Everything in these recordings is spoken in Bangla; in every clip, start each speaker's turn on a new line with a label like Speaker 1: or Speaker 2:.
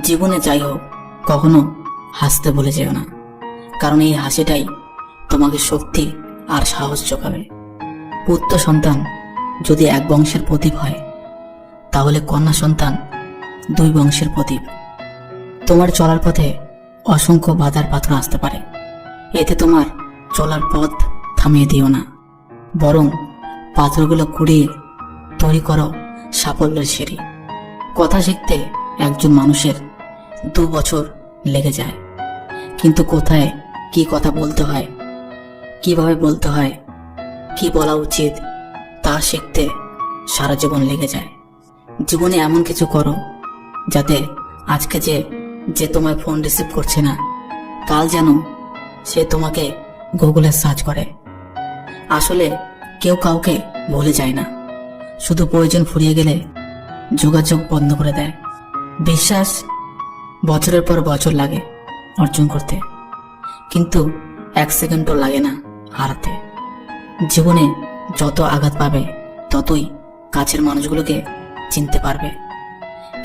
Speaker 1: জীবনে যাই হোক, কখনো হাসতে ভুলে যেও না, কারণ এই হাসিটাই তোমাকে শক্তি আর সাহস যোগাবে। পুত্র সন্তান যদি এক বংশের প্রদীপ হয়, তাহলে কন্যা সন্তান দুই বংশের প্রদীপ। তোমার চলার পথে অসংখ্য বাধার পাথর আসতে পারে, এতে তোমার চলার পথ থামিয়ে দিও না, বরং পাথরগুলো কুড়িয়ে তৈরি করো সাফল্যের সিঁড়ি। কথা শিখতে একজন মানুষের 2 বছর লেগে যায়, কিন্তু কোথায় কি কথা বলতে হয়, কিভাবে বলতে হয়, কি বলা উচিত তা শিখতে সারা জীবন লেগে যায়। জীবনে এমন কিছু করো যাতে আজকে যে তোমায় ফোন রিসিভ করছে না, কাল যেন সে তোমাকে গুগলে সার্চ করে। আসলে কেউ কাউকে ভুলে যায় না, শুধু প্রয়োজন ফুরিয়ে গেলে যোগাযোগ বন্ধ করে দেয়। বিশ্বাস বছরের পর বছর লাগে অর্জন করতে, কিন্তু 1 সেকেন্ডও লাগে না হারাতে। জীবনে যত আঘাত পাবে, ততই কাছের মানুষগুলোকে চিনতে পারবে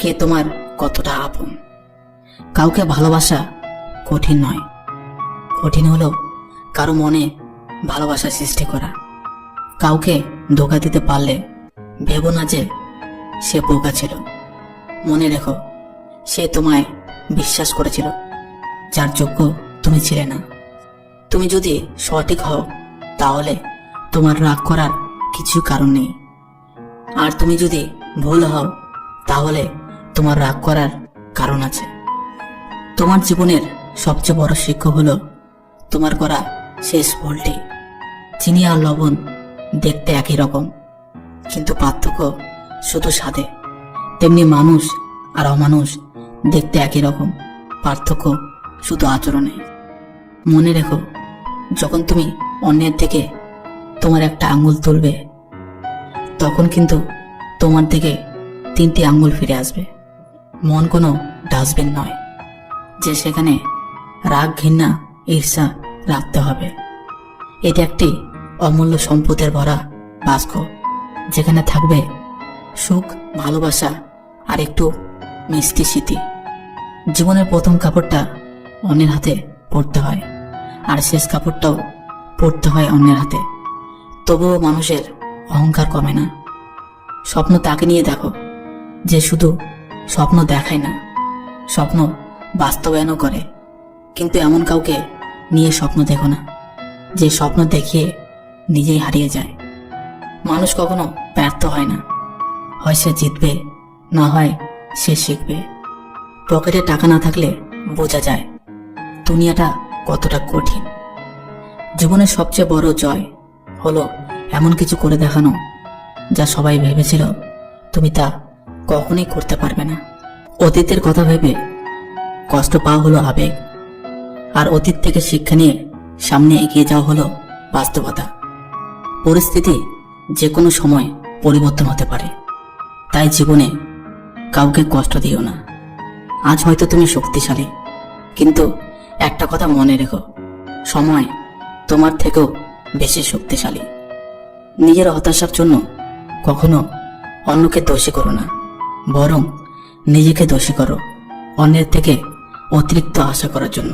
Speaker 1: কে তোমার কতটা আপন। কাউকে ভালোবাসা কঠিন নয়, কঠিন হলো কারো মনে ভালোবাসা সৃষ্টি করা। কাউকে ধোঁকা দিতে পারলে ভেবো না যে সে বোকা ছিল, মনে রেখো সে তোমায় বিশ্বাস করেছিল যার যোগ্য তুমি ছিলে না। তুমি যদি সঠিক হও, তাহলে তোমার রাগ করার কিছু কারণ নেই, আর তুমি যদি ভুল হও, তাহলে তোমার রাগ করার কারণ আছে। তোমার জীবনের সবচেয়ে বড় শিক্ষক হলো তোমার করা শেষ ভুলটি। চিনি আর লবণ দেখতে একই রকম, কিন্তু পার্থক্য শুধু স্বাদে। তেমনি মানুষ আর অমানুষ দেখতে একই রকম, পার্থক্য শুধু আচরণে। মনে রেখো, যখন তুমি অন্যের দিকে তোমার একটা আঙ্গুল তুলবে, তখন কিন্তু তোমার দিকে 3টি আঙ্গুল ফিরে আসবে। মন কোনো ডাস্টবিন নয় যে সেখানে রাগ, ঘৃণা, ঈর্ষা রাখতে হবে। এটা একটি অমূল্য সম্পদের ভরা বাক্স, যেখানে থাকবে সুখ, ভালোবাসা আর একটু মিষ্টি স্মৃতি। জীবনের প্রথম কাপড়টা অন্যের হাতে পড়তে হয়, আর শেষ কাপড়টাও পড়তে হয় অন্যের হাতে। তবুও মানুষের অহংকার কমে না। স্বপ্ন তাকে নিয়ে দেখো যে শুধু স্বপ্ন দেখায় না, স্বপ্ন বাস্তবায়নও করে। কিন্তু এমন কাউকে নিয়ে স্বপ্ন দেখো না যে স্বপ্ন দেখিয়ে নিজেই হারিয়ে যায়। মানুষ কখনো ব্যর্থ হয় না, হয় সে জিতবে, না হয় সে শিখবে। পকেটে টাকা না থাকলে বোঝা যায় দুনিয়াটা কতটা কঠিন। জীবনের সবচেয়ে বড় জয় হলো এমন কিছু করে দেখানো যা সবাই ভেবেছিল তুমি তা কখনোই করতে পারবে না। অতীতের কথা ভেবে কষ্ট পাওয়া হলো আবেগ, আর অতীত থেকে শিক্ষা নিয়ে সামনে এগিয়ে যাওয়া হলো বাস্তবতা। পরিস্থিতি যে কোনো সময় পরিবর্তন হতে পারে, তাই জীবনে কাউকে কষ্ট দিও না। আজ হয়তো তুমি শক্তিশালী, কিন্তু একটা কথা মনে রেখো, সময় তোমার থেকেও বেশি শক্তিশালী। নিজের হতাশার জন্য কখনো অন্যকে দোষী করো না, বরং নিজেকে দোষী করো অন্যের থেকে অতিরিক্ত আশা করার জন্য।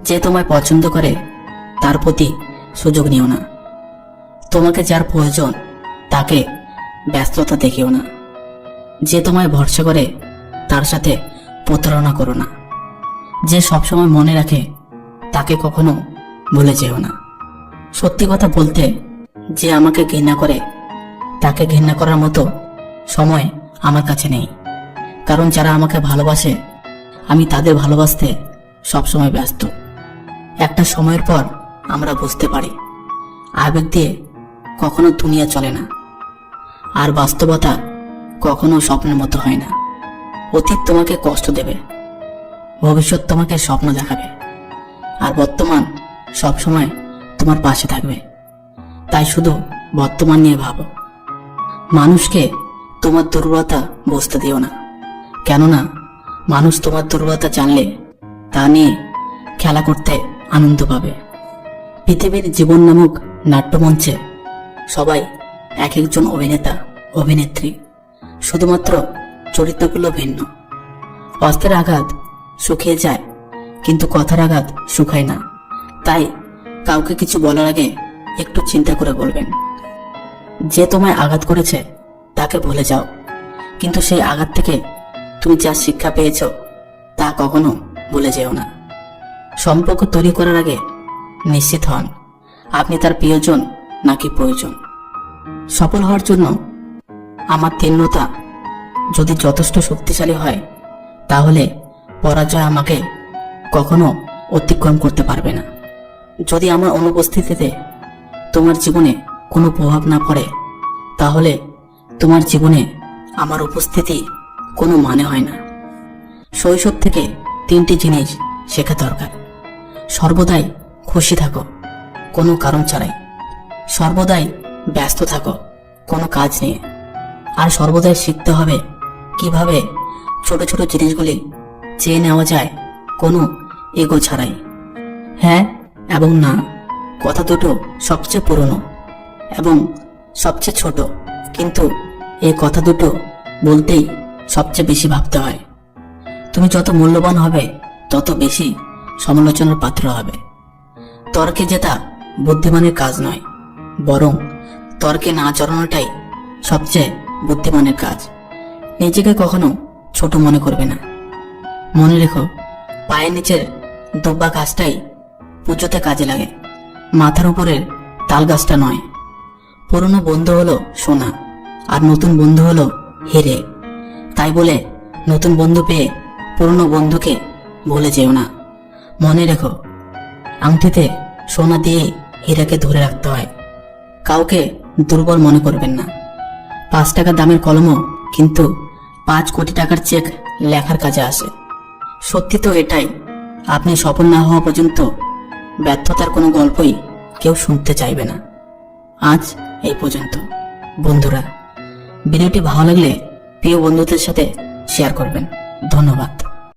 Speaker 1: যে তোমায় পছন্দ করে তার প্রতি সুযোগ নিও না। তোমাকে যার প্রয়োজন তাকে ব্যস্ততা দেখিও না। যে তোমায় ভরসা করে তার সাথে প্রতারণা করো না। যে সবসময় মনে রাখে তাকে কখনো ভুলে যেও না। সত্যি কথা বলতে, যে আমাকে ঘৃণা করে তাকে ঘৃণা করার মতো সময় আমার কাছে নেই, কারণ যারা আমাকে ভালোবাসে আমি তাদের ভালোবাসতে সবসময় ব্যস্ত। একটা সময়ের পর আমরা বুঝতে পারি আবেগ দিয়ে কখনো দুনিয়া চলে না, আর বাস্তবতা কখনো স্বপ্নের মতো হয় না। অতীত তোমাকে কষ্ট দেবে, ভবিষ্যৎ তোমাকে স্বপ্ন দেখাবে, আর বর্তমান সবসময় তোমার পাশে থাকবে। তাই শুধু বর্তমান নিয়ে ভাবো। মানুষকে তোমার দুর্বলতা বুঝতে দিও না, কেননা মানুষ তোমার দুর্বলতা জানলে তা নিয়ে খেলা করতে আনন্দ পাবে। পৃথিবীর জীবন নামক নাট্যমঞ্চে সবাই এক একজন অভিনেতা, অভিনেত্রী, শুধুমাত্র চরিত্রগুলো ভিন্ন। অস্ত্রের আঘাত শুকিয়ে যায়, কিন্তু কথার আঘাত শুকায় না। তাই কাউকে কিছু বলার আগে একটু চিন্তা করে বলবেন। যে তোমায় আঘাত করেছে তাকে ভুলে যাও, কিন্তু সেই আঘাত থেকে তুমি যা শিক্ষা পেয়েছো তা কখনো ভুলে যেও না। সম্পর্ক তৈরি করার আগে নিশ্চিত হন আপনি তার প্রিয়জন নাকি প্রয়োজন। সফল হওয়ার জন্য আমার তীক্ষ্ণতা যদি যথেষ্ট শক্তিশালী হয়, তাহলে পরাজয় আমাকে কখনো অতিক্রম করতে পারবে না। যদি আমার অনুপস্থিতিতে তোমার জীবনে কোনো প্রভাব না পড়ে, তাহলে তোমার জীবনে আমার উপস্থিতি কোনো মানে হয় না। শৈশব থেকে 3টি জিনিস শেখা দরকার। সর্বদাই খুশি থাকো, কোনো কারণ ছাড়াই। সর্বদাই ব্যস্ত থাকো, কোনো কাজ নিয়ে। আর সর্বদাই শিখতে হবে কিভাবে ছোট ছোট জিনিসগুলি চেয়ে নেওয়া যায় কোনো এগো ছাড়াই। হ্যাঁ এবং না কথা দুটো সবচেয়ে পুরনো এবং সবচেয়ে ছোট, কিন্তু এই কথা দুটো বলতেই সবচেয়ে বেশি ভাবতে হয়। তুমি যত মূল্যবান হবে তত বেশি সমালোচনার পাত্র হবে। তর্কে জেতা বুদ্ধিমানের কাজ নয়, বরং তর্কে না জড়ানোটাই সবচেয়ে বুদ্ধিমানের কাজ। নিজেকে কখনো ছোট মনে করবে না। মনে রেখো, পায়ের নিচের দুব্বা গাছটাই পুজোতে কাজে লাগে, মাথার উপরের তাল গাছটা নয়। পুরনো বন্ধু হলো সোনা, আর নতুন বন্ধু হলো হিরে। তাই বলে নতুন বন্ধু পেয়ে পুরনো বন্ধুকে ভুলে যেও না। মনে রেখো, আংটিতে সোনা দিয়ে হীরাকে ধরে রাখতে হয়। কাউকে দুর্বল মনে করবেন না। 5 টাকা দামের কলমও কিন্তু 5 কোটি টাকার চেক লেখার কাজে আসে। সত্যি তো এটাই, আপনি সফল না হওয়া পর্যন্ত ব্যর্থতার কোনো গল্পই কেউ শুনতে চাইবে না। আজ এই পর্যন্ত। বন্ধুরা, ভিডিওটি ভালো লাগলে প্রিয় বন্ধুদের সাথে শেয়ার করবেন। ধন্যবাদ।